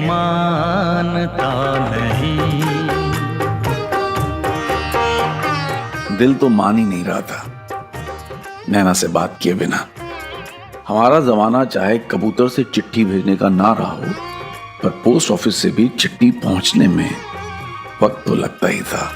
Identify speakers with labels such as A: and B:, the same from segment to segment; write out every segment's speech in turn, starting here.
A: मानता नहीं।
B: दिल तो मान ही नहीं रहा था नैना से बात किए बिना। हमारा जमाना चाहे कबूतर से चिट्ठी भेजने का ना रहा हो, पर पोस्ट ऑफिस से भी चिट्ठी पहुंचने में वक्त तो लगता ही था।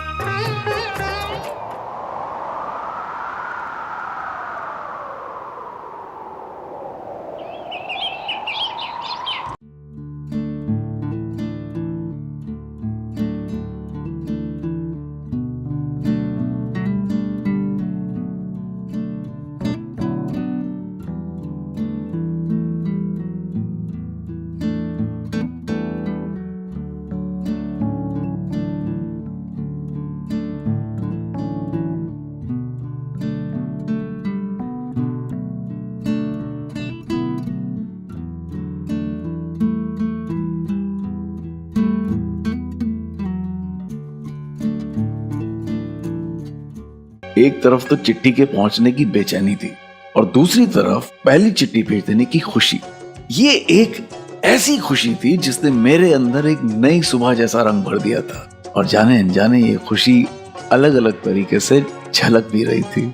B: एक तरफ तो चिट्ठी के पहुंचने की बेचैनी थी और दूसरी तरफ पहली चिट्ठी भेज देने की खुशी। ये एक ऐसी खुशी थी जिसने मेरे अंदर एक नई सुबह जैसा रंग भर दिया था, और जाने अनजाने ये खुशी अलग अलग तरीके से झलक भी रही थी।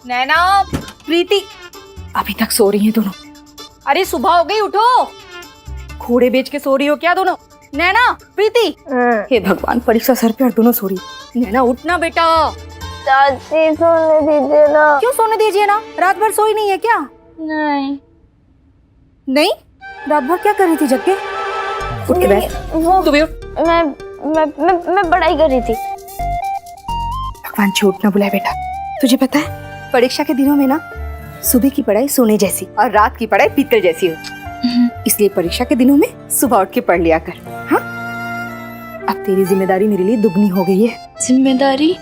C: नैना, प्रीति अभी तक सो रही हैं दोनों। अरे सुबह हो गई, उठो। घोड़े बेच के सो रही हो क्या दोनों? नैना, प्रीति, हे भगवान, परीक्षा सर पे और दोनों सो रही। नैना उठना बेटा।
D: चाची सोने दीजिए ना।
C: क्यों सोने दीजिए ना? रात भर सोई नहीं है क्या?
D: नहीं
C: नहीं, रात भर क्या कर रही थी जग के? उठ के बैठ। तू भी उठ।
D: मैं पढ़ाई कर रही थी।
C: भगवान झूठ ना बुलाए बेटा। तुझे पता है परीक्षा के दिनों में ना सुबह की पढ़ाई सोने जैसी और रात की पढ़ाई पीतल जैसी होती, इसलिए परीक्षा के दिनों में सुबह उठ के पढ़ लिया कर। हाँ, अब तेरी जिम्मेदारी मेरे लिए दुगनी हो गई है।
D: जिम्मेदारी?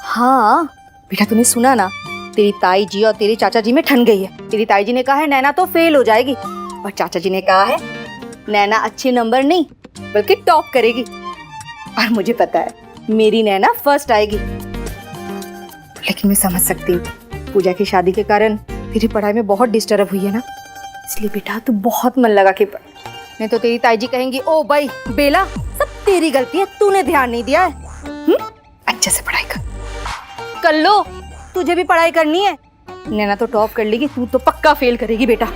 C: हाँ बेटा, तूने सुना ना, तेरी ताई जी और तेरे चाचा जी में ठन गई है। तेरी ताई जी ने कहा है नैना तो फेल हो जाएगी, और चाचा जी ने कहा है नैना अच्छे नंबर नहीं बल्कि टॉप करेगी। और मुझे पता है मेरी नैना फर्स्ट आएगी। लेकिन मैं समझ सकती हूँ, पूजा की शादी के कारण तेरी पढ़ाई में बहुत डिस्टर्ब हुई है ना, इसलिए बेटा तू बहुत मन लगा के पढ़। नहीं तो तेरी ताई जी कहेंगी, ओ भाई बेला, सब तेरी गलती है, तूने ध्यान नहीं दिया है। अच्छे से पढ़ाई कर। कर लो, तुझे भी पढ़ाई करनी है। नैना तो टॉप कर लेगी, तू तो पक्का फेल करेगी बेटा।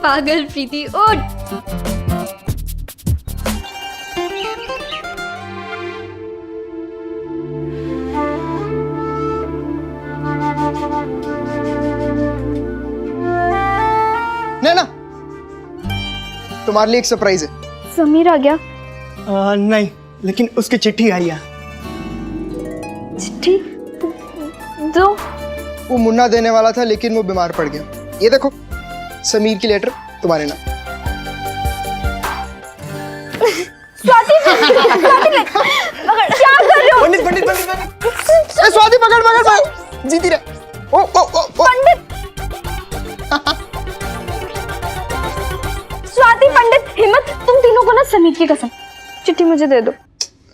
D: पागल प्रीति उठ।
E: नैना, तुम्हारे लिए एक सरप्राइज है।
D: समीर आ गया?
E: नहीं, लेकिन उसकी चिट्ठी आई है।
D: चिट्ठी? दो।
E: वो मुन्ना देने वाला था लेकिन वो बीमार पड़ गया। ये देखो, समीर की लेटर तुम्हारे नाम।
D: स्वाति क्या कर रहे हो?
E: पंडित पंडित पंडित पंडित। स्वाति पकड़ पकड़ पकड़, जीती रहे। ओ ओ ओ ओ
D: पंडित। स्वाति, पंडित, हिम्मत, तुम तीनों को ना समीर की कसम, चिट्ठी मुझे दे दो।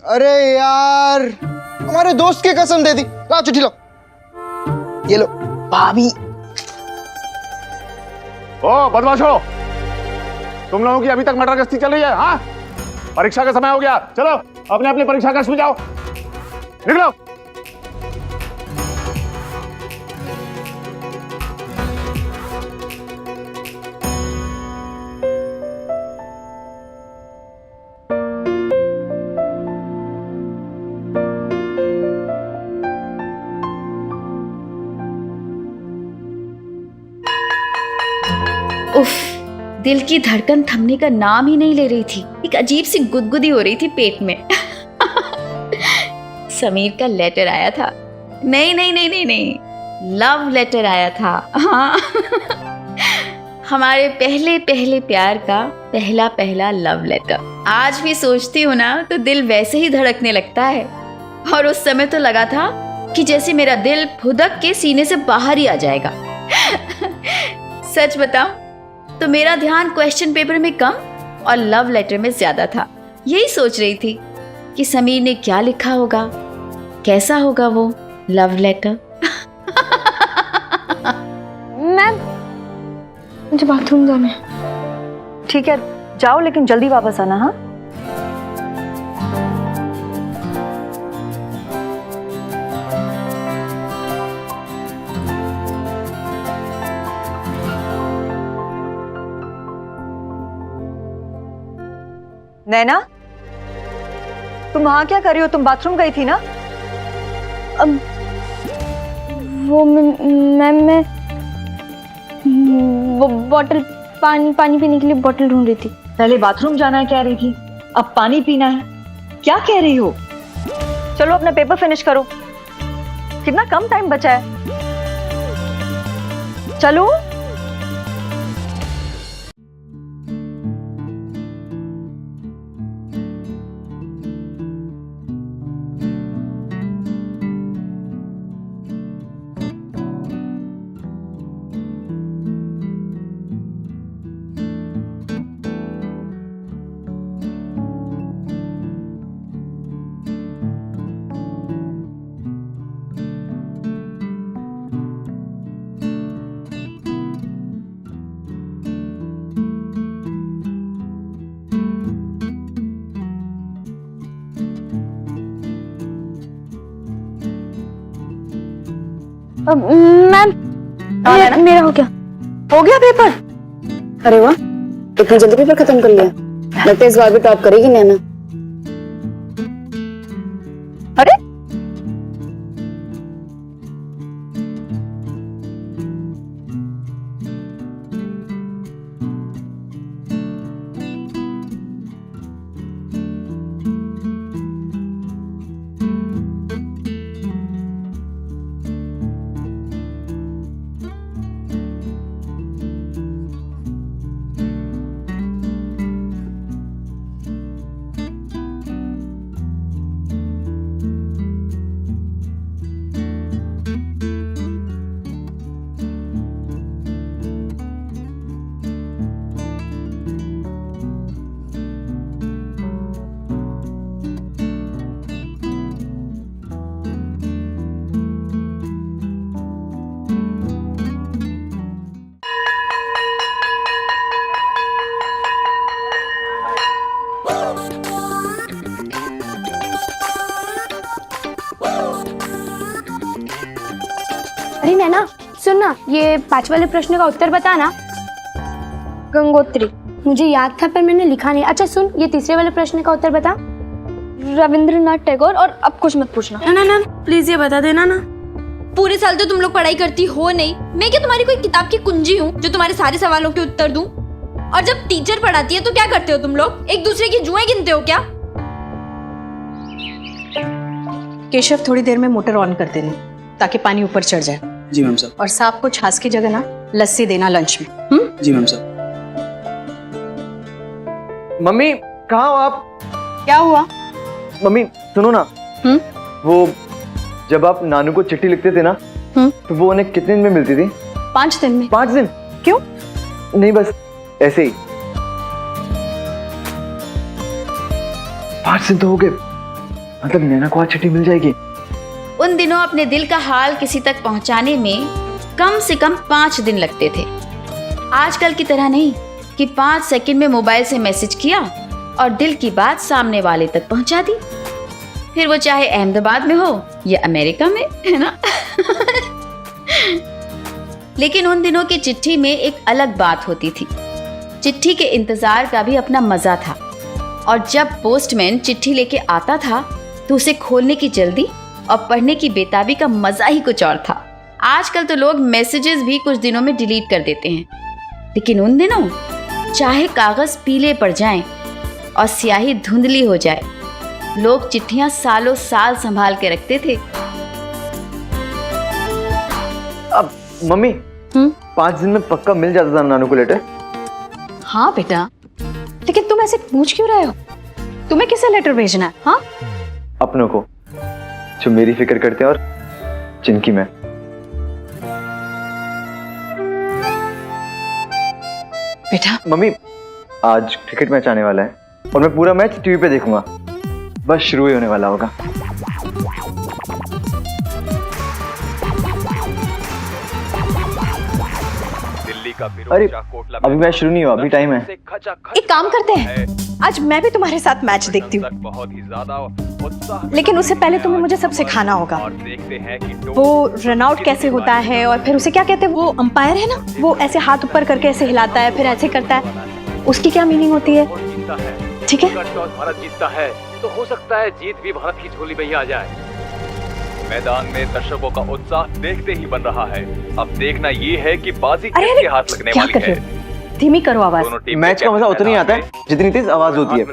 E: अरे यार, हमारे दोस्त की कसम दे दी। ला चिट्ठी लो, ये लो भाभी।
F: ओ बदमाशो, तुम लोगों की अभी तक मटर गश्ती चल रही है? हाँ, परीक्षा का समय हो गया, चलो अपने अपनी परीक्षा कक्ष में जाओ, निकलो।
G: उफ, दिल की धड़कन थमने का नाम ही नहीं ले रही थी। एक अजीब सी गुदगुदी हो रही थी पेट में। समीर का लेटर आया था। नहीं नहीं नहीं नहीं नहीं, लव लेटर आया था। हाँ। हमारे पहले पहले प्यार का पहला पहला लव लेटर। आज भी सोचती हूँ ना तो दिल वैसे ही धड़कने लगता है। और उस समय तो लगा था कि जैसे मेरा दिल फुदक के सीने से बाहर ही आ जाएगा। सच बताऊं तो मेरा ध्यान क्वेश्चन पेपर में कम और लव लेटर में ज्यादा था। यही सोच रही थी कि समीर ने क्या लिखा होगा, कैसा होगा वो लव लेटर।
D: मैं, मुझे बाथरूम जाना है।
C: ठीक है, जाओ लेकिन जल्दी वापस आना। हाँ, नैना, तुम वहां क्या कर रही हो? तुम बाथरूम गई थी ना?
D: वो मैं वो बॉटल, पानी पीने के लिए बॉटल ढूंढ रही थी।
C: पहले बाथरूम जाना है कह रही थी, अब पानी पीना है। क्या कह रही हो? चलो अपना पेपर फिनिश करो, कितना कम टाइम बचा है। चलो।
D: मैम, मेरा हो गया।
C: हो गया पेपर?
H: अरे वाह, इतनी जल्दी पेपर खत्म कर लिया। लगता है इस बार भी टॉप करेगी नैना।
C: अरे
D: नैना सुन ना, ये 5 वाले प्रश्न का उत्तर बता ना। गंगोत्री, मुझे याद था पर मैंने लिखा नहीं। अच्छा सुन, ये 3 वाले प्रश्न का उत्तर बता। रविंद्रनाथ टैगोर। और अब कुछ मत पूछना।
I: ना ना ना प्लीज ये बता देना ना।
D: पूरे साल तो तुम लोग पढ़ाई करती हो नहीं, मैं क्या तुम्हारी कोई किताब की कुंजी हूँ जो तुम्हारे सारे सवालों के उत्तर दूं? और जब टीचर पढ़ाती है तो क्या करते हो तुम लोग? एक दूसरे की जुएं गिनते हो क्या?
I: केशव, थोड़ी देर में मोटर ऑन कर देना ताकि पानी ऊपर चढ़ जाए।
J: जी मैम साहब।
I: और सांप को छाछ की जगह ना लस्सी देना लंच में।
J: जी मैम साहब।
E: मम्मी कहाँ हो आप?
I: क्या हुआ?
E: मम्मी सुनो ना। वो जब आप नानू को चिट्ठी लिखते थे ना, तो वो उन्हें कितने दिन में मिलती थी?
I: 5 दिन में।
E: 5 दिन?
I: क्यों?
E: नहीं बस ऐसे ही। 5 दिन तो हो गए, मतलब नैना को आज चिट्ठी मिल जाएगी।
G: उन दिनों अपने दिल का हाल किसी तक पहुंचाने में कम से कम 5 दिन लगते थे। आजकल की तरह नहीं कि 5 सेकंड में मोबाइल से मैसेज किया और दिल की बात सामने वाले तक पहुंचा दी, फिर वो चाहे अहमदाबाद में हो या अमेरिका में, है ना? लेकिन उन दिनों की चिट्ठी में एक अलग बात होती थी। चिट्ठी के इंतजार का भी अपना मजा था, और जब पोस्टमैन चिट्ठी लेके आता था तो उसे खोलने की जल्दी और पढ़ने की बेताबी का मजा ही कुछ और था। आजकल तो लोग मैसेजेस भी कुछ दिनों में डिलीट कर देते हैं, लेकिन उन दिनों चाहे कागज पीले पड़ जाएं और स्याही धुंधली हो जाए, लोग चिट्ठियां सालों साल संभाल के रखते थे।
E: अब मम्मी 5 दिन में पक्का मिल जाता था नानू को लेटर?
I: हाँ बेटा, लेकिन तुम ऐसे पूछ क्यों रहे हो? तुम्हें किसे लेटर भेजना है? हाँ,
E: अपनों को, जो मेरी फिक्र करते हैं और जिनकी मैं।
I: बेटा
E: मम्मी आज क्रिकेट मैच आने वाला है और मैं पूरा मैच टीवी पे देखूंगा। बस शुरू ही होने वाला होगा। अरे अभी मैच शुरू नहीं हुआ, अभी टाइम है।
I: एक काम करते हैं, आज मैं भी तुम्हारे साथ मैच देखती हूँ, लेकिन उससे पहले तुम्हें मुझे सब सिखाना होगा। वो रन आउट कैसे होता है और फिर उसे क्या कहते हैं? वो अंपायर है ना, वो ऐसे हाथ ऊपर करके ऐसे हिलाता है, फिर ऐसे करता है, उसकी क्या मीनिंग होती है? ठीक है,
K: भारत जीतता है तो हो सकता है जीत भी भारत की झोली में ही आ जाए। मैदान में दर्शकों का उत्साह देखते ही बन रहा है। अब देखना ये है कि बाजी किसके हाथ लगने वाली है।
I: धीमी करो आवाज।
E: मैच का मजा उतना ही आता है जितनी तेज आवाज होती है,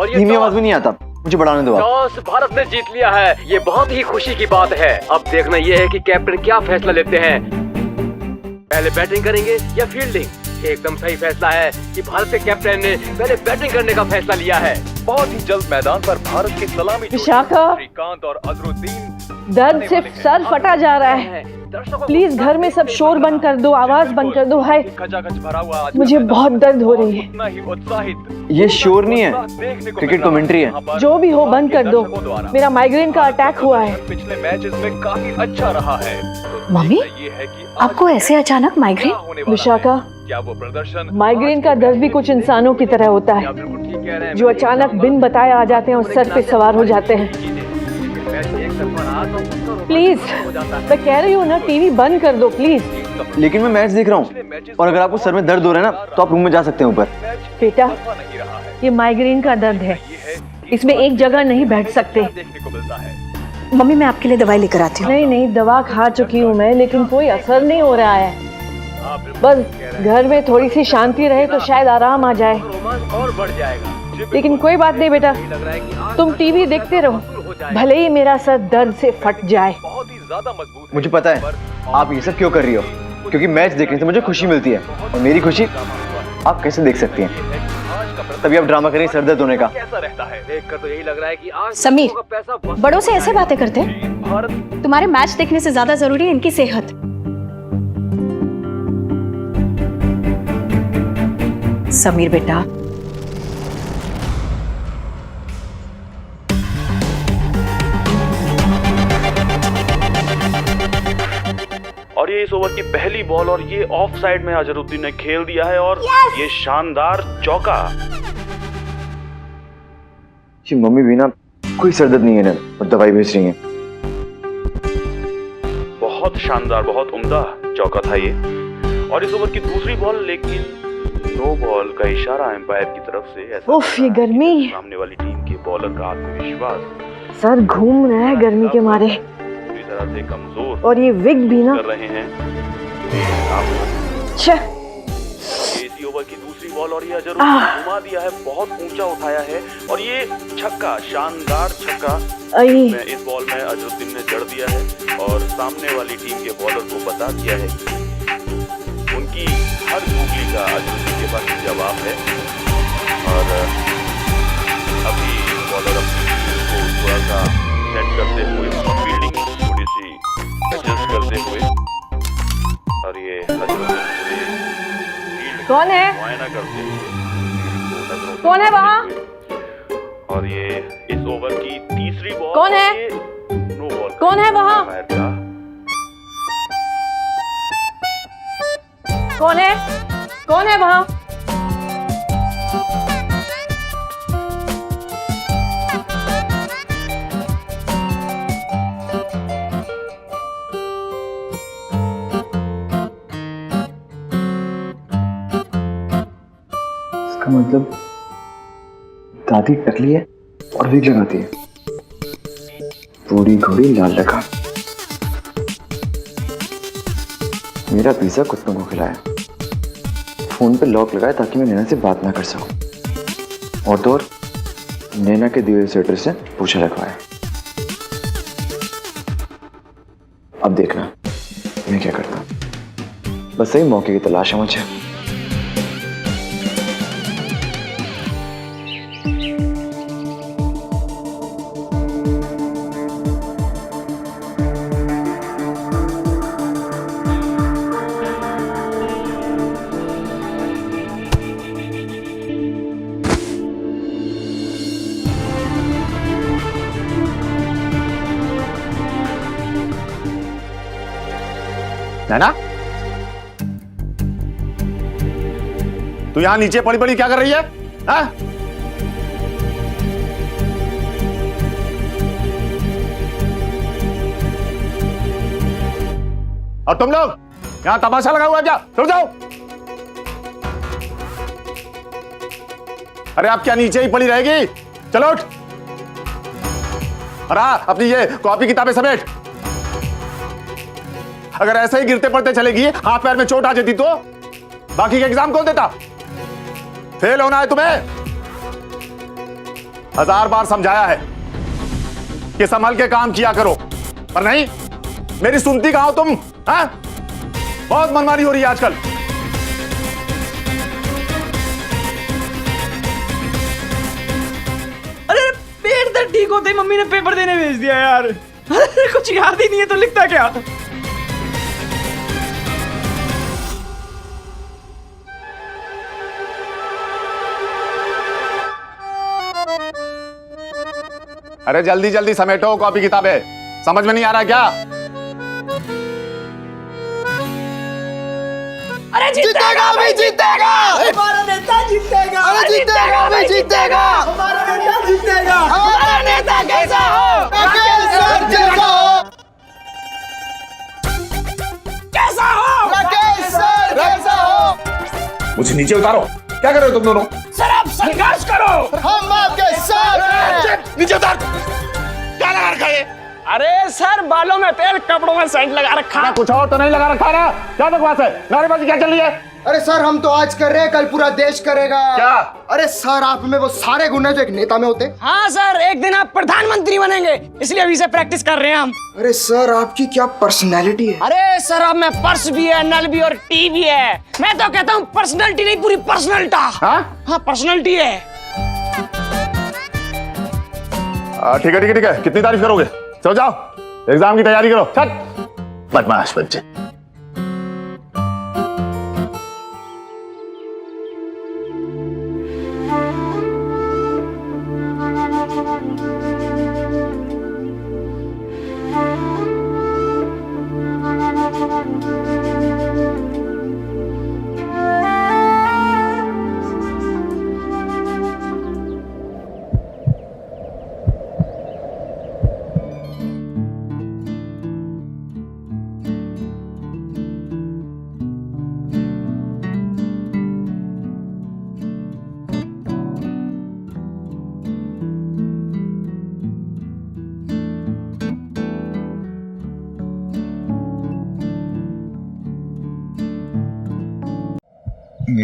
E: धीमी आवाज भी नहीं आता। मुझे बढ़ाने दो।
K: टॉस भारत ने जीत लिया है, ये बहुत ही खुशी की बात है। अब देखना ये है कि कैप्टन क्या फैसला लेते हैं, पहले बैटिंग करेंगे या फील्डिंग। एकदम सही फैसला है कि भारत के कैप्टन ने पहले बैटिंग करने का फैसला लिया है। बहुत ही जल्द मैदान पर भारत की सलामी
L: विशाखा,
K: श्रीकांत और अजरुद्दीन।
L: दर्द से सर फटा जा रहा है, प्लीज घर में सब शोर बंद कर दो, आवाज बंद कर दो। हाय, मुझे बहुत दर्द हो रही है।
E: ये शोर नहीं है, क्रिकेट कमेंट्री है।
L: जो भी हो बंद कर दो, मेरा माइग्रेन का अटैक हुआ है।
K: पिछले मैचेस में काफी अच्छा रहा है।
I: मम्मी, आपको ऐसे अचानक माइग्रेन?
L: विशाखा,
K: क्या वो प्रदर्शन
L: माइग्रेन का दर्द भी कुछ इंसानों की तरह होता है, जो अचानक बिन बताए आ जाते हैं और सर पे सवार हो जाते हैं। प्लीज, मैं कह रही हूँ ना, टीवी बंद कर दो प्लीज।
E: लेकिन मैं मैच देख रहा हूँ, और अगर आपको सर में दर्द हो रहा है ना, तो आप रूम में जा सकते हैं ऊपर।
L: बेटा, ये माइग्रेन का दर्द है, इसमें एक जगह नहीं बैठ सकते।
I: मम्मी, मैं आपके लिए दवाई लेकर आती हूँ।
L: नहीं नहीं, दवा खा चुकी हूँ मैं, लेकिन कोई असर नहीं हो रहा है। बस घर में थोड़ी सी शांति रहे तो शायद आराम आ जाए।
K: और बढ़ जाएगा।
L: लेकिन कोई बात नहीं बेटा, तुम टीवी देखते रहो, भले ही मेरा सर दर्द से फट जाए।
K: बहुत ही ज्यादा मजबूत।
E: मुझे पता है आप ये सब क्यों कर रही हो, क्योंकि मैच देखने से मुझे खुशी मिलती है, और मेरी खुशी आप कैसे देख सकती हैं? तभी आप ड्रामा करें सर दर्द होने का।
K: कैसा रहता है देखकर तो यही लग रहा है कि आज
I: समीर,
K: पैसा
I: बड़ों से ऐसे बातें करते हैं? तुम्हारे मैच देखने से ज्यादा जरूरी है इनकी सेहत। समीर बेटा,
M: और ये इस ओवर की पहली बॉल, और ये ऑफ साइड में अजरुद्दीन ने खेल दिया है, और ये शानदार चौका।
E: जी मम्मी भी ना कोई सर दर्द नहीं है ना, और दवाई भेज रही हैं।
M: बहुत बहुत शानदार, बहुत उम्दा चौका था ये। और इस ओवर की दूसरी बॉल, लेकिन नो बॉल का इशारा एम्पायर की तरफ से। ऐसा
L: उफ, ये गर्मी।
M: सामने वाली टीम के बॉलर का आत्मविश्वास
L: सर घूम रहा है गर्मी के मारे,
M: पूरी तरह से कमजोर
L: और ये विग भी ना।
M: कर रहे हैं। इसी ओवर की दूसरी बॉल और ये अजहरुद्दीन ने घुमा दिया है, बहुत ऊंचा उठाया है और ये छक्का, शानदार छक्का में इस बॉल में अजहरुद्दीन ने जड़ दिया है और सामने वाली टीम के बॉलर को बता दिया है उनकी हर गूगली का अजहरुद्दीन के पास जवाब है। और अभी बॉलर अपनी टीम को थोड़ा सा सेट करते हुए, फील्डिंग थोड़ी सी एडजस्ट करते हुए, और ये अजहरुद्दीन
L: कौन है?
M: मुआयना करते हुए,
L: कौन है वहाँ?
M: और ये इस ओवर की तीसरी बॉल।
L: कौन है?
M: No ball.
L: कौन है वहाँ? कौन है? कौन है वहाँ?
E: इसका मतलब दादी टकली है और विग लगाती है। पूरी घोड़ी लाल लगा। मेरा पिज्जा कुत्तों को खिलाया, फोन पे लॉक लगाया ताकि मैं नैना से बात ना कर सकूं, और तो और नैना के दिए स्वेटर से पूछा रखवाया। अब देखना मैं क्या करता हूं। बस सही मौके की तलाश है मुझे।
F: नैना, तू यहां नीचे पड़ी पड़ी क्या कर रही है? हाँ? और तुम लोग यहां तमाशा लगा हुआ है क्या? चलो जाओ। अरे आप क्या नीचे ही पड़ी रहेगी? चलो उठ। और हाँ, अपनी ये कॉपी किताबें समेट। अगर ऐसे ही गिरते पड़ते चलेगी, हाथ पैर में चोट आ जाती तो बाकी के एग्जाम कौन देता? फेल होना है तुम्हें। 1000 बार समझाया है कि संभल के काम किया करो, पर नहीं, मेरी सुनती कहां हो तुम? हाँ? बहुत मनमानी हो रही है आजकल।
J: अरे पेट दर्द ठीक होते ही मम्मी ने पेपर देने भेज दिया यार। अरे कुछ याद ही नहीं है तो लिखता क्या?
F: अरे जल्दी जल्दी समेटो कॉपी किताबें। समझ में नहीं आ रहा क्या?
J: अरे जीतेगा भाई, जीतेगा हमारा नेता, जीतेगा। अरे जीतेगा भाई, जीतेगा हमारा नेता, जीतेगा। हमारा नेता कैसा हो? राकेश सर जैसा हो। कैसा हो? राकेश सर जैसा हो।
F: मुझे नीचे उतारो। क्या कर रहे हो तुम दोनों?
J: सर आप संघर्ष करो, हम आपके साथ हैं।
F: नीचे उतार। क्या लगा रखा है?
J: अरे सर बालों में तेल, कपड़ों में सेंट लगा रखा।
F: कुछ और तो नहीं लगा रखा ना? क्या बकवास है? नारेबाजी क्या चल रही है?
N: अरे सर हम तो आज कर रहे हैं, कल पूरा देश करेगा।
F: क्या?
N: अरे सर आप में वो सारे गुण हैं जो एक नेता में होते हैं।
J: हाँ सर, एक दिन आप प्रधानमंत्री बनेंगे, इसलिए अभी से प्रैक्टिस कर रहे हैं हम।
N: अरे सर आपकी क्या पर्सनैलिटी है।
J: अरे सर आप में पर्स भी है, नल भी और टी भी है। मैं तो कहता हूँ पर्सनैलिटी नहीं, पूरी पर्सनैलिटी। हाँ पर्सनैलिटी है।
F: ठीक है ठीक है ठीक है, कितनी तारीफ करोगे? चलो जाओ, एग्जाम की तैयारी करो। चल बदमाश बच्चे।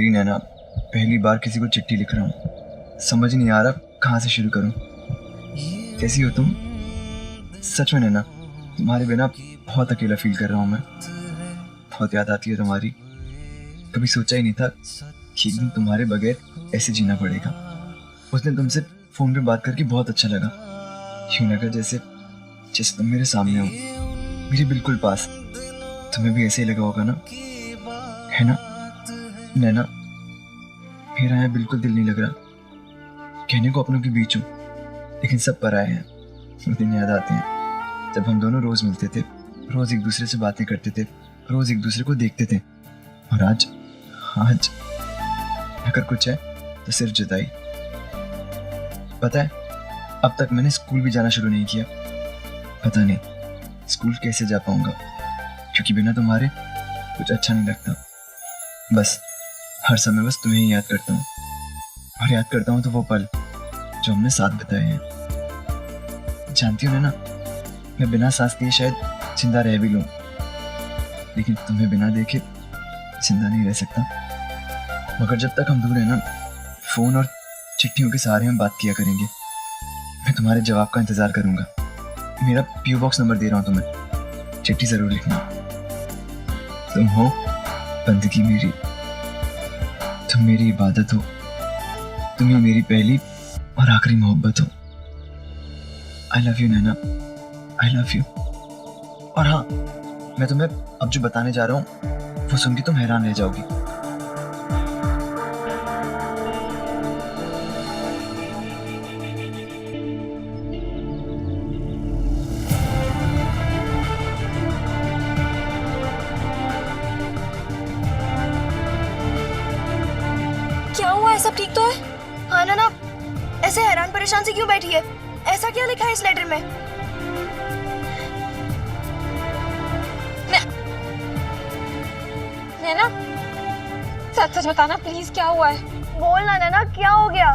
E: सॉरी नैना, पहली बार किसी को चिट्ठी लिख रहा हूँ, समझ नहीं आ रहा कहाँ से शुरू करूँ। कैसी हो तुम? सच में नैना, तुम्हारे बिना बहुत अकेला फील कर रहा हूँ मैं। बहुत याद आती है तुम्हारी। कभी सोचा ही नहीं था कि एक दिन तुम्हारे बगैर ऐसे जीना पड़ेगा। उस दिन तुमसे फ़ोन पे बात करके बहुत अच्छा लगा। यूं लगा जैसे तुम मेरे सामने हो, मेरे बिल्कुल पास। तुम्हें भी ऐसे ही लगा होगा ना, है ना नैना? मेरा यहाँ बिल्कुल दिल नहीं लग रहा। कहने को अपनों के बीच हूँ, लेकिन सब पराए हैं। वो दिन याद आते हैं जब हम दोनों रोज मिलते थे, रोज एक दूसरे से बातें करते थे, रोज एक दूसरे को देखते थे। और आज अगर कुछ है तो सिर्फ जुदाई। पता है, अब तक मैंने स्कूल भी जाना शुरू नहीं किया। पता नहीं स्कूल कैसे जा पाऊंगा, क्योंकि बिना तुम्हारे कुछ अच्छा नहीं लगता। बस हर समय बस तुम्हें ही याद करता हूँ, और याद करता हूँ तो वो पल जो हमने साथ बिताए हैं। जानती हो ना, मैं बिना सांस लिए शायद जिंदा रह भी लूं, लेकिन तुम्हें बिना देखे जिंदा नहीं रह सकता। मगर जब तक हम दूर हैं ना, फोन और चिट्ठियों के सहारे हम बात किया करेंगे। मैं तुम्हारे जवाब का इंतजार करूंगा। मेरा पीओ बॉक्स नंबर दे रहा हूं तुम्हें, चिट्ठी जरूर लिखना। तुम हो बंदगी मेरी, तुम मेरी इबादत हो, तुम ही मेरी पहली और आखिरी मोहब्बत हो। I love you Naina, I love you. और हाँ, मैं तुम्हें अब जो बताने जा रहा हूँ वो सुन के तुम हैरान रह जाओगी।
D: क्या हुआ है? सब ठीक तो है? हाँ ना, ऐसे हैरान परेशान से क्यों बैठी है? ऐसा क्या लिखा है इस लेटर में? नैना, सच बताना प्लीज, क्या हुआ है? बोलना नैना, क्या हो गया?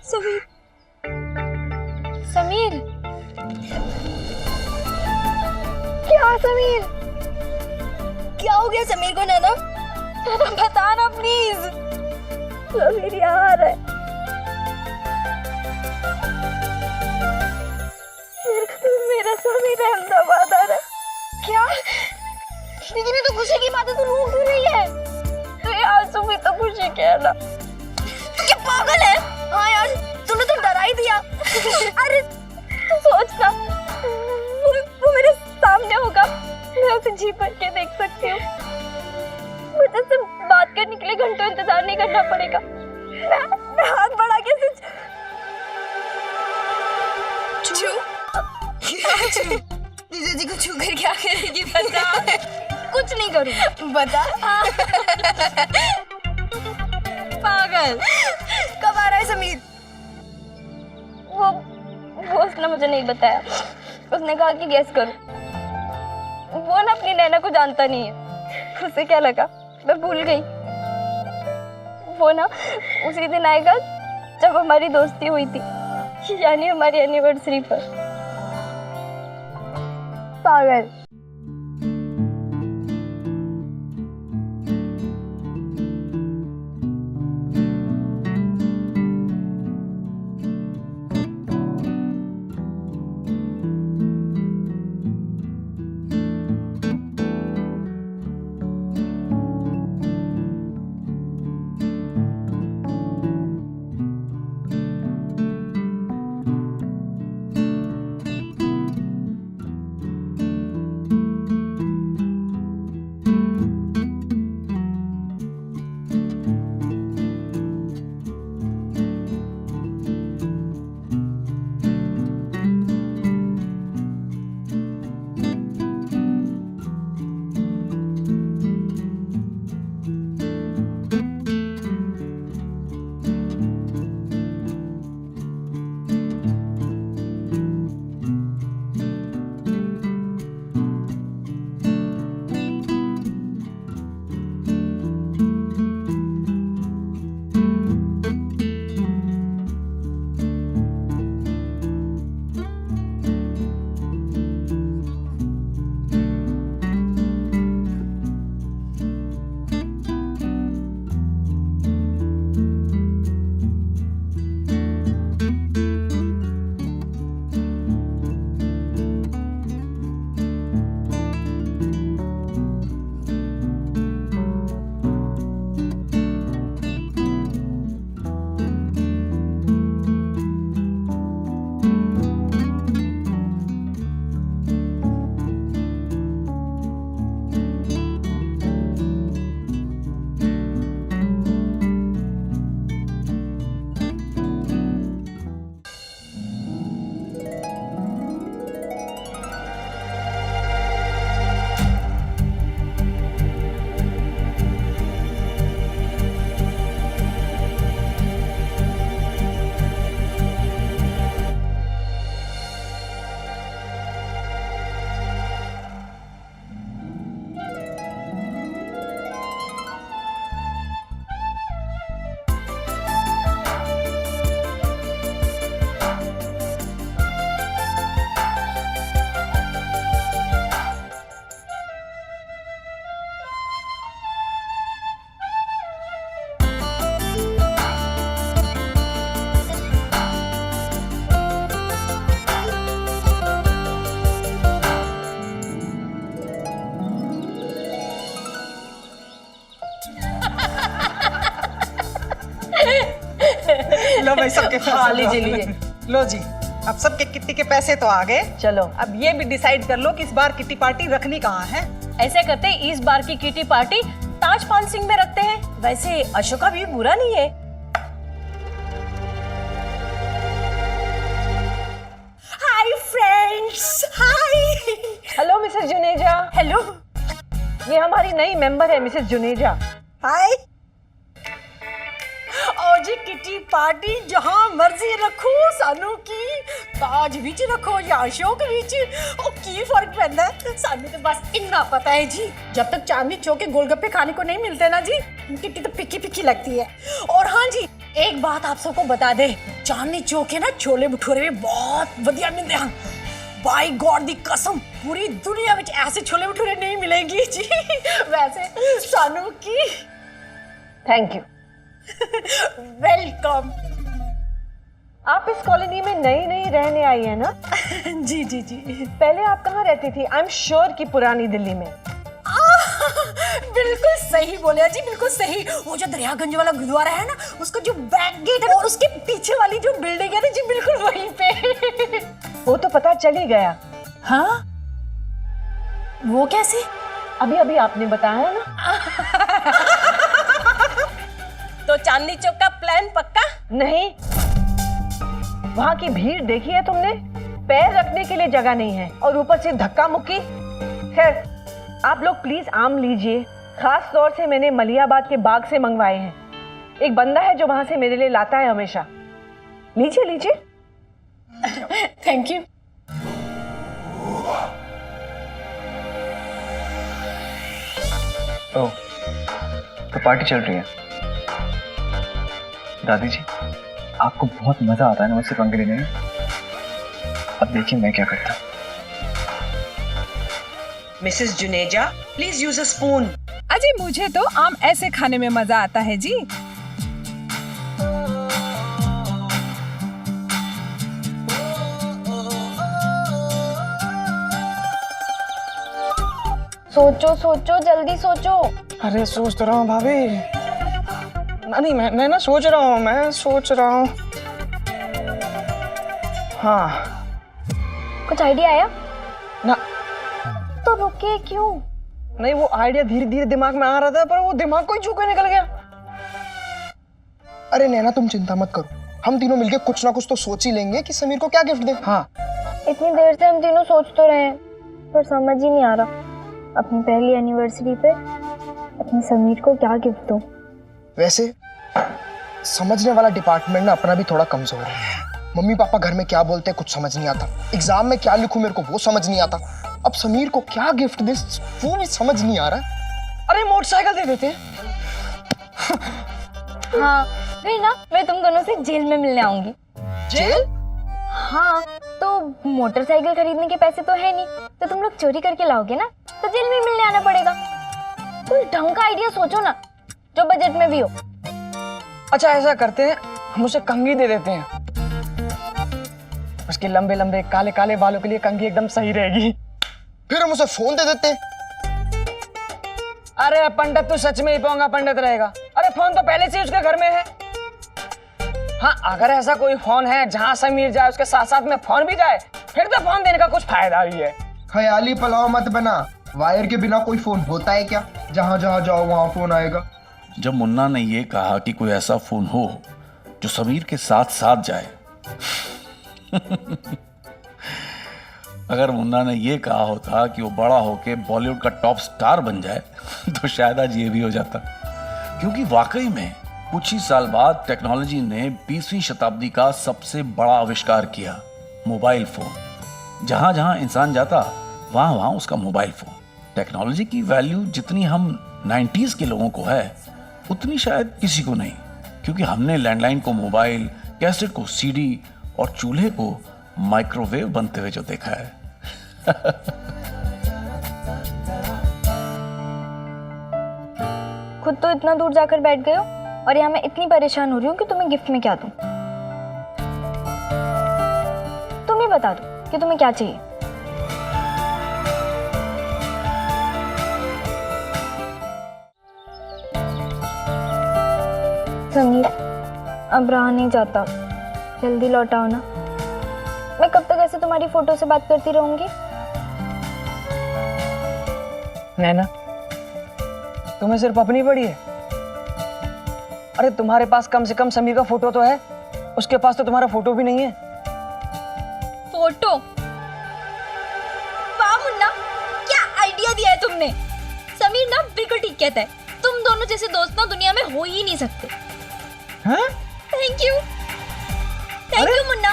D: समीर, समीर, क्या समीर? क्या हो गया समीर को नैना? बताना प्लीज। समीर यहाँ आ रहा है। मेरा समीर अहमदाबाद आ रहा है। क्या? लेकिन ये तो खुशी की बात है, तू रो क्यों रही है? तो यार सुबह तो खुशी क्या ना? क्या पागल है? हाँ यार, तूने तो डरा ही दिया। अरे तू सोच ना, वो मेरे सामने होगा, मैं उसे जी भर के देख सकती हूँ। मुझे उससे बात करने के लिए घंटों इंतजार नहीं करना पड़ेगा। मैं हाथ बढ़ा के उसे जीजा जी को छू कर क्या करेगी? बता। कुछ नहीं करूँ, बता। पागल। कब आ रहा है समीर? वो उसने मुझे नहीं बताया। उसने कहा कि गेस करो। वो ना अपनी नैना को जानता नहीं है। उसे क्या लगा मैं भूल गई। वो ना उसी दिन आएगा जब हमारी दोस्ती हुई थी, यानी हमारी एनिवर्सरी पर। पागल।
L: लो भाई सबके पैसे। हाँ लीजिए लीजिए। लो जी, अब सबके किट्टी के पैसे तो आ गए। चलो अब ये भी डिसाइड कर लो कि इस बार किट्टी पार्टी रखनी कहाँ है।
I: ऐसे करते हैं, इस बार की किटी पार्टी ताज पान सिंह में रखते हैं। वैसे अशोका भी बुरा नहीं है। Hi friends, hi.
L: Hello Mrs Juneja.
I: Hello.
L: ये हमारी नई मेंबर है मिसेस जुनेजा।
I: हाय। और जी किटी पार्टी जहाँ मर्जी रखो, सानू की ताज विच रखो या अशोक विच, ओ की फर्क पैंदा है। सानू तो बस इतना पता है जी, जब तक चांदनी चौक के गोलगप्पे खाने को नहीं मिलते ना जी, किटी तो फिक्की फिक्की लगती है। और हाँ जी, एक बात आप सबको बता दे, चांदनी चौक के ना छोले भटूरे भी बहुत बढ़िया मिलते हैं। बाय गॉड दी कसम, पूरी दुनिया में ऐसे छोले भटूरे नहीं मिलेंगे जी। वैसे सानू की
L: थैंक यू।
I: वेलकम।
L: आप इस कॉलोनी में नई नई रहने आई है ना?
I: जी जी जी।
L: पहले आप कहाँ रहती थी? आई एम श्योर कि पुरानी दिल्ली में।
I: बिल्कुल सही बोले जी, बिल्कुल सही। वो जो दरियागंज वाला गुरुद्वारा है ना, उसका जो बैक गेट है और उसके पीछे वाली जो बिल्डिंग है ना जी, बिल्कुल वहीं पे।
L: वो तो पता चल ही गया।
I: हाँ? वो कैसे?
L: अभी अभी आपने बताया ना।
I: तो चांदनी चौक का प्लान पक्का?
L: नहीं, वहाँ की भीड़ देखी है तुमने? पैर रखने के लिए जगह नहीं है और ऊपर से धक्का मुक्की। खैर, आप लोग प्लीज आम लीजिए। खास तौर से मैंने मलियाबाद के बाग से मंगवाए हैं। एक बंदा है जो वहां से मेरे लिए लाता है हमेशा। लीजिए लीजिए।
I: Thank you.
E: ओह, तो पार्टी चल रही है। दादी जी, आपको बहुत मजा आता है ना मुझसे पंगे लेने में। अब देखिए मैं क्या करता हूँ।
L: Mrs Juneja, please use a spoon.
O: अजी मुझे तो आम ऐसे खाने में मजा आता है जी।
D: सोचो सोचो, जल्दी सोचो।
J: अरे सोच तो रहा हूँ भाभी। नहीं मैं ना सोच रहा हूँ, मैं सोच रहा हूँ। हाँ,
D: कुछ आइडिया आया?
J: ना।
D: तो रुके क्यों?
J: नहीं, वो आइडिया धीरे धीरे दिमाग में आ रहा था, पर वो दिमाग को ही छू के निकल गया।
N: अरे नैना तुम चिंता मत करो, हम तीनों मिलके कुछ ना कुछ तो सोच ही लेंगे कि समीर को क्या गिफ्ट दें। हाँ,
D: इतनी देर से हम तीनों सोच तो रहे हैं, पर समझ ही नहीं आ रहा अपनी पहली एनिवर्सरी पे अपने समीर को क्या गिफ्ट दूं।
N: वैसे समझने वाला डिपार्टमेंट ना अपना भी थोड़ा कमजोर है। मम्मी पापा घर में क्या बोलते हैं कुछ समझ नहीं आता, एग्जाम में क्या लिखूं मेरे को वो समझ नहीं आता, अब समीर को क्या गिफ्ट दे वो भी समझ नहीं आ रहा।
J: अरे मोटरसाइकिल दे देते हैं।
D: हाँ, फिर ना मैं तुम दोनों से जेल में मिलने आऊंगी।
N: जेल?
D: हाँ, तो मोटरसाइकिल खरीदने के पैसे तो है नहीं, तो तुम लोग चोरी करके लाओगे ना, तो जेल में मिलने आना पड़ेगा। कोई ढंग का आइडिया सोचो ना, जो बजट में भी हो।
J: अच्छा ऐसा करते हैं, हम उसे कंघी दे देते हैं। उसके लंबे लंबे काले काले बालों के लिए कंघी एकदम सही रहेगी।
N: फिर हम उसे फोन दे देते हैं।
J: अरे पंडित तू सच में ही पोंगा पंडित रहेगा। अरे फोन तो पहले से उसके घर में है। हाँ, अगर ऐसा कोई फोन है जहाँ समीर जाए उसके साथ साथ में फोन भी जाए, फिर तो फोन देने का कुछ फायदा ही है।
N: ख्याली पलाव मत बना, वायर के बिना कोई फोन होता है क्या? जहाँ जहाँ जाओ वहाँ फोन आएगा।
B: जब मुन्ना ने ये कहा कि कोई ऐसा फोन हो जो समीर के साथ साथ जाए अगर मुन्ना ने ये कहा होता कि वो बड़ा होके बॉलीवुड का टॉप स्टार बन जाए तो शायद आज ये भी हो जाता। क्योंकि वाकई में कुछ ही साल बाद टेक्नोलॉजी ने 20वीं शताब्दी का सबसे बड़ा आविष्कार किया, मोबाइल फोन। जहां जहां इंसान जाता वहां वहां उसका मोबाइल फोन। टेक्नोलॉजी की वैल्यू जितनी हम 90s के लोगों को है उतनी शायद किसी को नहीं, क्योंकि हमने लैंडलाइन को मोबाइल, कैसेट को सीडी और चूल्हे को माइक्रोवेव बनते हुए जो देखा है।
D: खुद तो इतना दूर जाकर बैठ गए हो और यहाँ मैं इतनी परेशान हो रही हूँ कि तुम्हें गिफ्ट में क्या दूं। तुम ही बता दो कि तुम्हें क्या चाहिए। समीर, अब रहा नहीं जाता, जल्दी लौटाओ ना। मैं कब तक ऐसे तुम्हारी फोटो से बात करती रहूंगी?
J: नैना, तुम्हें सिर्फ अपनी पड़ी है? अरे तुम्हारे पास कम से कम समीर का फोटो तो है, उसके पास तो तुम्हारा फोटो भी नहीं है।
D: फोटो? वाह मुन्ना, क्या आइडिया दिया है तुमने। समीर ना बिल्कुल ठीक कहता है, तुम दोनों जैसे दोस्त ना दुनिया में हो ही नहीं सकते।
J: हाँ?
D: Thank you Munna.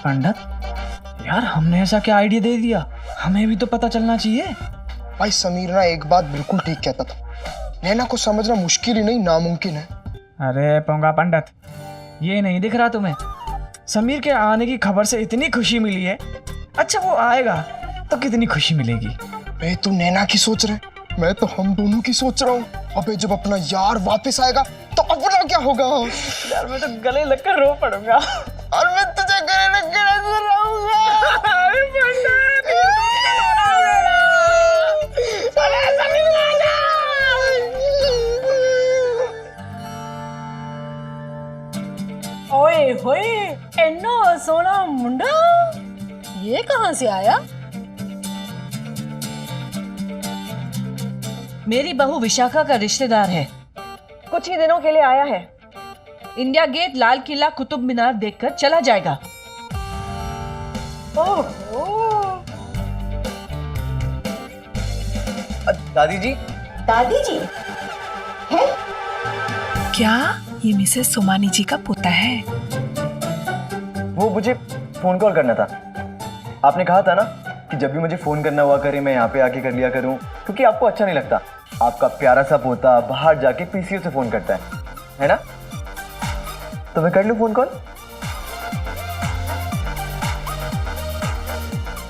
J: पंडित, यार हमने ऐसा क्या आइडिया दे दिया, हमें भी तो पता चलना चाहिए।
N: भाई समीर ना एक बात बिल्कुल ठीक कहता था, नैना को समझना मुश्किल ही नहीं नामुमकिन है।
J: अरे पोंगा पंडित, ये नहीं दिख रहा तुम्हें? समीर के आने की खबर से इतनी खुशी मिली है, अच्छा वो आएगा तो कितनी खुशी मिलेगी।
N: बे तू नैना की सोच रहे, मैं तो हम दोनों की सोच रहा हूँ। अबे जब अपना यार वापस आएगा तो अपना क्या होगा?
J: यार मैं तो गले लगकर रो पड़ूंगा।
N: और मैं तुझे गले लगकर ऐसे रहूंगा।
J: अरे पंडित,
L: ओए होए, इन्ना सोना मुंडा ये कहाँ से आया? मेरी बहू विशाखा का रिश्तेदार है, कुछ ही दिनों के लिए आया है। इंडिया गेट, लाल किला, कुतुब मीनार देखकर चला जाएगा। ओहो,
E: दादी जी।
L: दादी जी है
O: क्या ये मिसेस सोमानी जी का पोता है?
E: वो मुझे फोन कॉल करना था। आपने कहा था ना कि जब भी मुझे फोन करना हुआ करे मैं यहाँ पे आके कर लिया करूँ, क्योंकि आपको अच्छा नहीं लगता आपका प्यारा सा पोता बाहर जाके पीसीओ से फोन करता है ना? तो मैं कर लूँ फोन कॉल?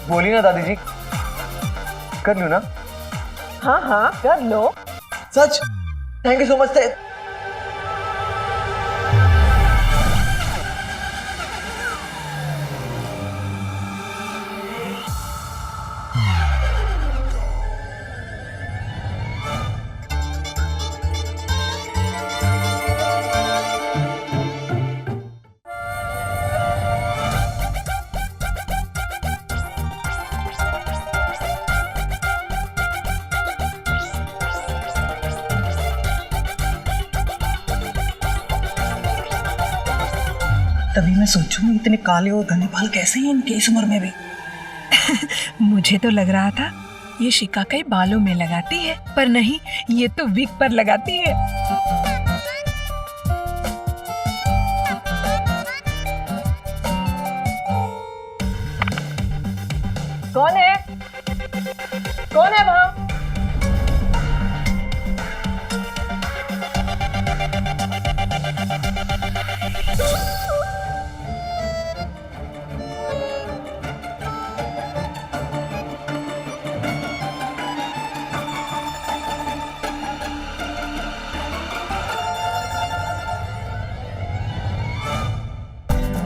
E: बोलिए ना दादी जी, कर लूँ ना?
L: हाँ हाँ कर लो।
E: सच? Thank you so much.
J: तभी मैं सोचूं इतने काले और घने बाल कैसे हैं इनकी इस उम्र में भी।
O: मुझे तो लग रहा था ये शिकाकाई बालों में लगाती है, पर नहीं, ये तो विग पर लगाती है।
L: कौन है? कौन है वहाँ?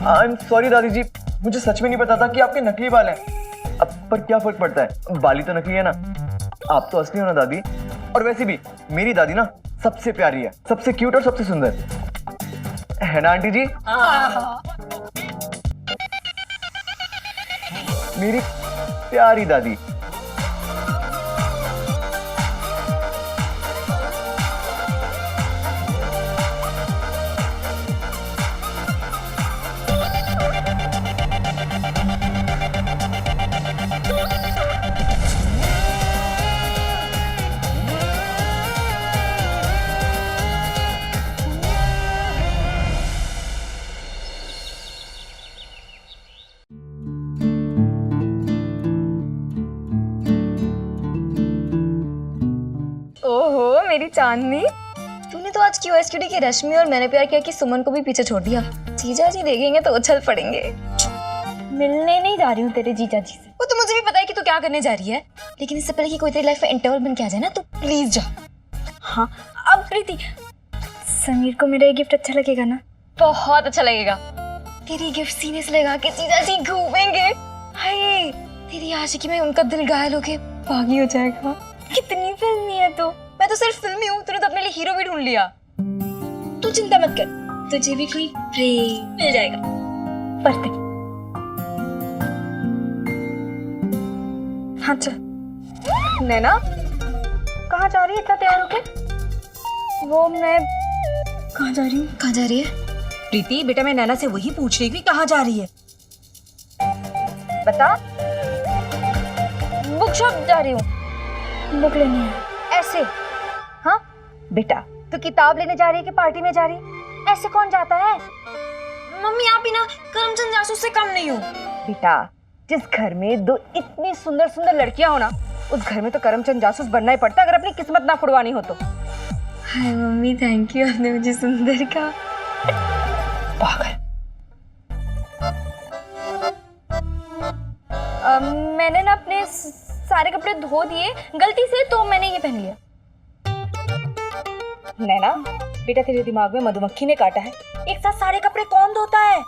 E: आई एम सॉरी दादी जी, मुझे सच में नहीं पता था कि आपके नकली बाल हैं। अब पर क्या फर्क पड़ता है, बाल ही तो नकली है ना। आप तो असली हो ना दादी। और वैसे भी मेरी दादी ना सबसे प्यारी है, सबसे क्यूट और सबसे सुंदर है ना आंटी जी? मेरी प्यारी दादी।
D: ओहो मेरी चांदनी, तूने तो आज क्यूएसक्यूडी की रश्मि और मैंने प्यार किया कि सुमन को भी पीछे छोड़ दिया। जीजा जी देखेंगे तो उछल पड़ेंगे। मिलने नहीं जा रही हूँ तेरे जीजा जी से। वो तो मुझे भी पता है कि तू क्या करने जा रही है, लेकिन इससे पहले कि कोई तेरी लाइफ में इंटरवल बन के आ जाए ना, तो प्लीज जा। हाँ अब प्रीति, समीर को मेरा ये गिफ्ट अच्छा लगेगा ना? बहुत अच्छा लगेगा। तेरी गिफ्ट सीने से लगा के जीजा जी घूमेंगे। हाय, तेरी आशिकी में उनका दिल घायल होके बागी हो जाएगा। कितनी फिल्मी है तू। मैं मैं तो सिर्फ फिल्मी हूँ, तूने तो अपने लिए हीरो भी ढूंढ लिया। तू चिंता मत कर, तुझे भी कोई प्रेम मिल जाएगा। परफेक्ट। हाँ चल।
I: नैना कहाँ जा रही है इतना तैयार होके?
D: वो मैं कहाँ जा रही हूँ?
O: कहाँ जा रही है? प्रीति बेटा, मैं नैना से वही पूछ रही थी, कहाँ जा रही है?
I: बता।
D: बुक शॉप जा रही हूँ, बुक लेनी है।
I: ऐसे? हाँ बेटा, तू किताब लेने जा रही है कि पार्टी में जा रही है? ऐसे कौन जाता है?
D: मम्मी आप ही ना करमचंद जासूस से कम नहीं हो।
I: बेटा, जिस घर में दो इतनी सुंदर सुंदर लड़कियां हो ना, उस घर में तो करमचंद जासूस बनना ही पड़ता, अगर अपनी किस्मत ना फुड़वानी हो तो।
D: हाय मम्मी, थैंक यू, आपने मुझे सुंदर कहा।
I: पागल।
D: मैंने ना अपने सारे कपड़े धो दिए गलती से, तो मैंने ये पहन लिया।
I: नैना बेटा, तेरे दिमाग में मधुमक्खी ने काटा है। एक साथ सारे कपड़े कौन धोता है?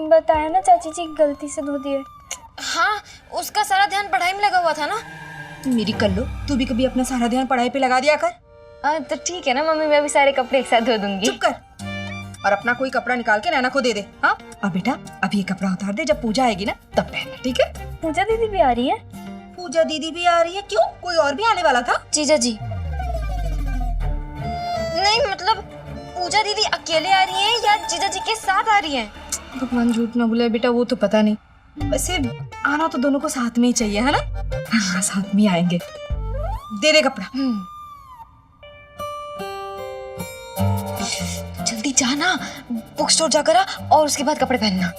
D: बताया ना चाची जी, गलती से धो दिए। हाँ, उसका सारा ध्यान पढ़ाई में लगा हुआ था ना।
O: मेरी कल्लो, तू भी कभी अपना सारा ध्यान पढ़ाई पे लगा दिया कर।
D: तो ठीक है ना मम्मी, मैं भी सारे कपड़े एक साथ धो दूंगी।
O: चुप कर और अपना कोई कपड़ा निकाल के नैना को दे दे। हाँ, और बेटा अब ये कपड़ा उतार दे, जब पूजा आएगी ना तब पहनना, ठीक है?
D: पूजा दीदी भी आ रही है?
O: पूजा दीदी भी आ रही है? क्यों, कोई और भी आने वाला था?
D: जीजा जी। नहीं मतलब पूजा दीदी अकेले आ रही है या जीजा जी के साथ आ रही है?
O: भगवान झूठ ना बुलाए बेटा, वो तो पता नहीं। वैसे आना तो दोनों को साथ में ही चाहिए, है ना? हाँ, साथ में आएंगे। दे दे कपड़ा।
D: जल्दी जाना, बुक स्टोर जाकर आ और उसके बाद कपड़े पहनना।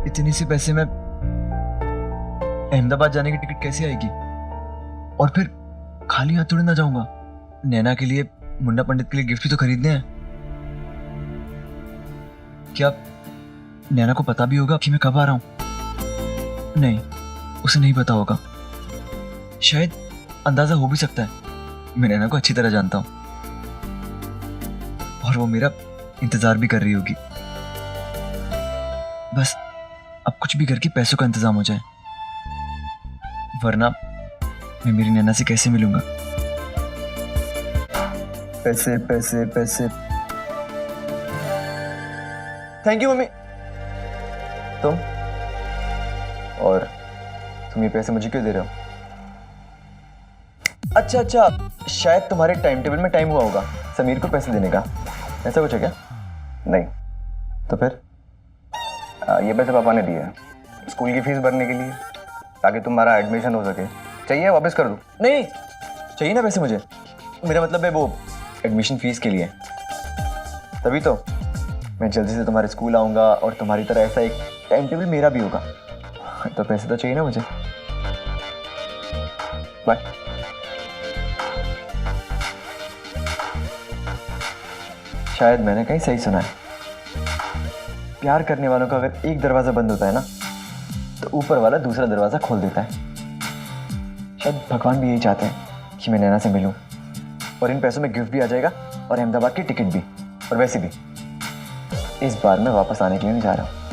E: इतने से पैसे में अहमदाबाद जाने की टिकट कैसे आएगी? और फिर खाली हाथ थोड़ी ना जाऊंगा। नैना के लिए, मुन्ना पंडित के लिए गिफ्ट भी तो खरीदने हैं। क्या नैना को पता भी होगा कि मैं कब आ रहा हूं? नहीं, उसे नहीं पता होगा। शायद अंदाजा हो भी सकता है। मैं नैना को अच्छी तरह जानता हूं और वो मेरा इंतजार भी कर रही होगी। बस अब कुछ भी करके पैसों का इंतजाम हो जाए, वरना मैं मेरी नैना से कैसे मिलूंगा? पैसे पैसे पैसे। Thank you mummy. तुम ये पैसे मुझे क्यों दे रहे हो? अच्छा अच्छा, शायद तुम्हारे टाइम टेबल में टाइम हुआ होगा समीर को पैसे देने का, ऐसा कुछ है क्या? नहीं तो फिर
N: ये पैसे पापा ने दिए हैं स्कूल की फीस भरने के लिए, ताकि तुम्हारा एडमिशन हो सके। चाहिए वापस कर दूं?
E: नहीं चाहिए ना पैसे मुझे। मेरा मतलब है वो एडमिशन फीस के लिए। तभी तो मैं जल्दी से तुम्हारे स्कूल आऊँगा और तुम्हारी तरह ऐसा एक टाइम टेबल मेरा भी होगा। तो पैसे तो चाहिए ना मुझे। बाय। शायद मैंने कहीं सही सुना है, प्यार करने वालों का अगर एक दरवाजा बंद होता है ना, तो ऊपर वाला दूसरा दरवाजा खोल देता है। शायद भगवान भी यही चाहते हैं कि मैं नैना से मिलूं, और इन पैसों में गिफ्ट भी आ जाएगा और अहमदाबाद की टिकट भी। और वैसे भी इस बार मैं वापस आने के लिए नहीं जा रहा हूं।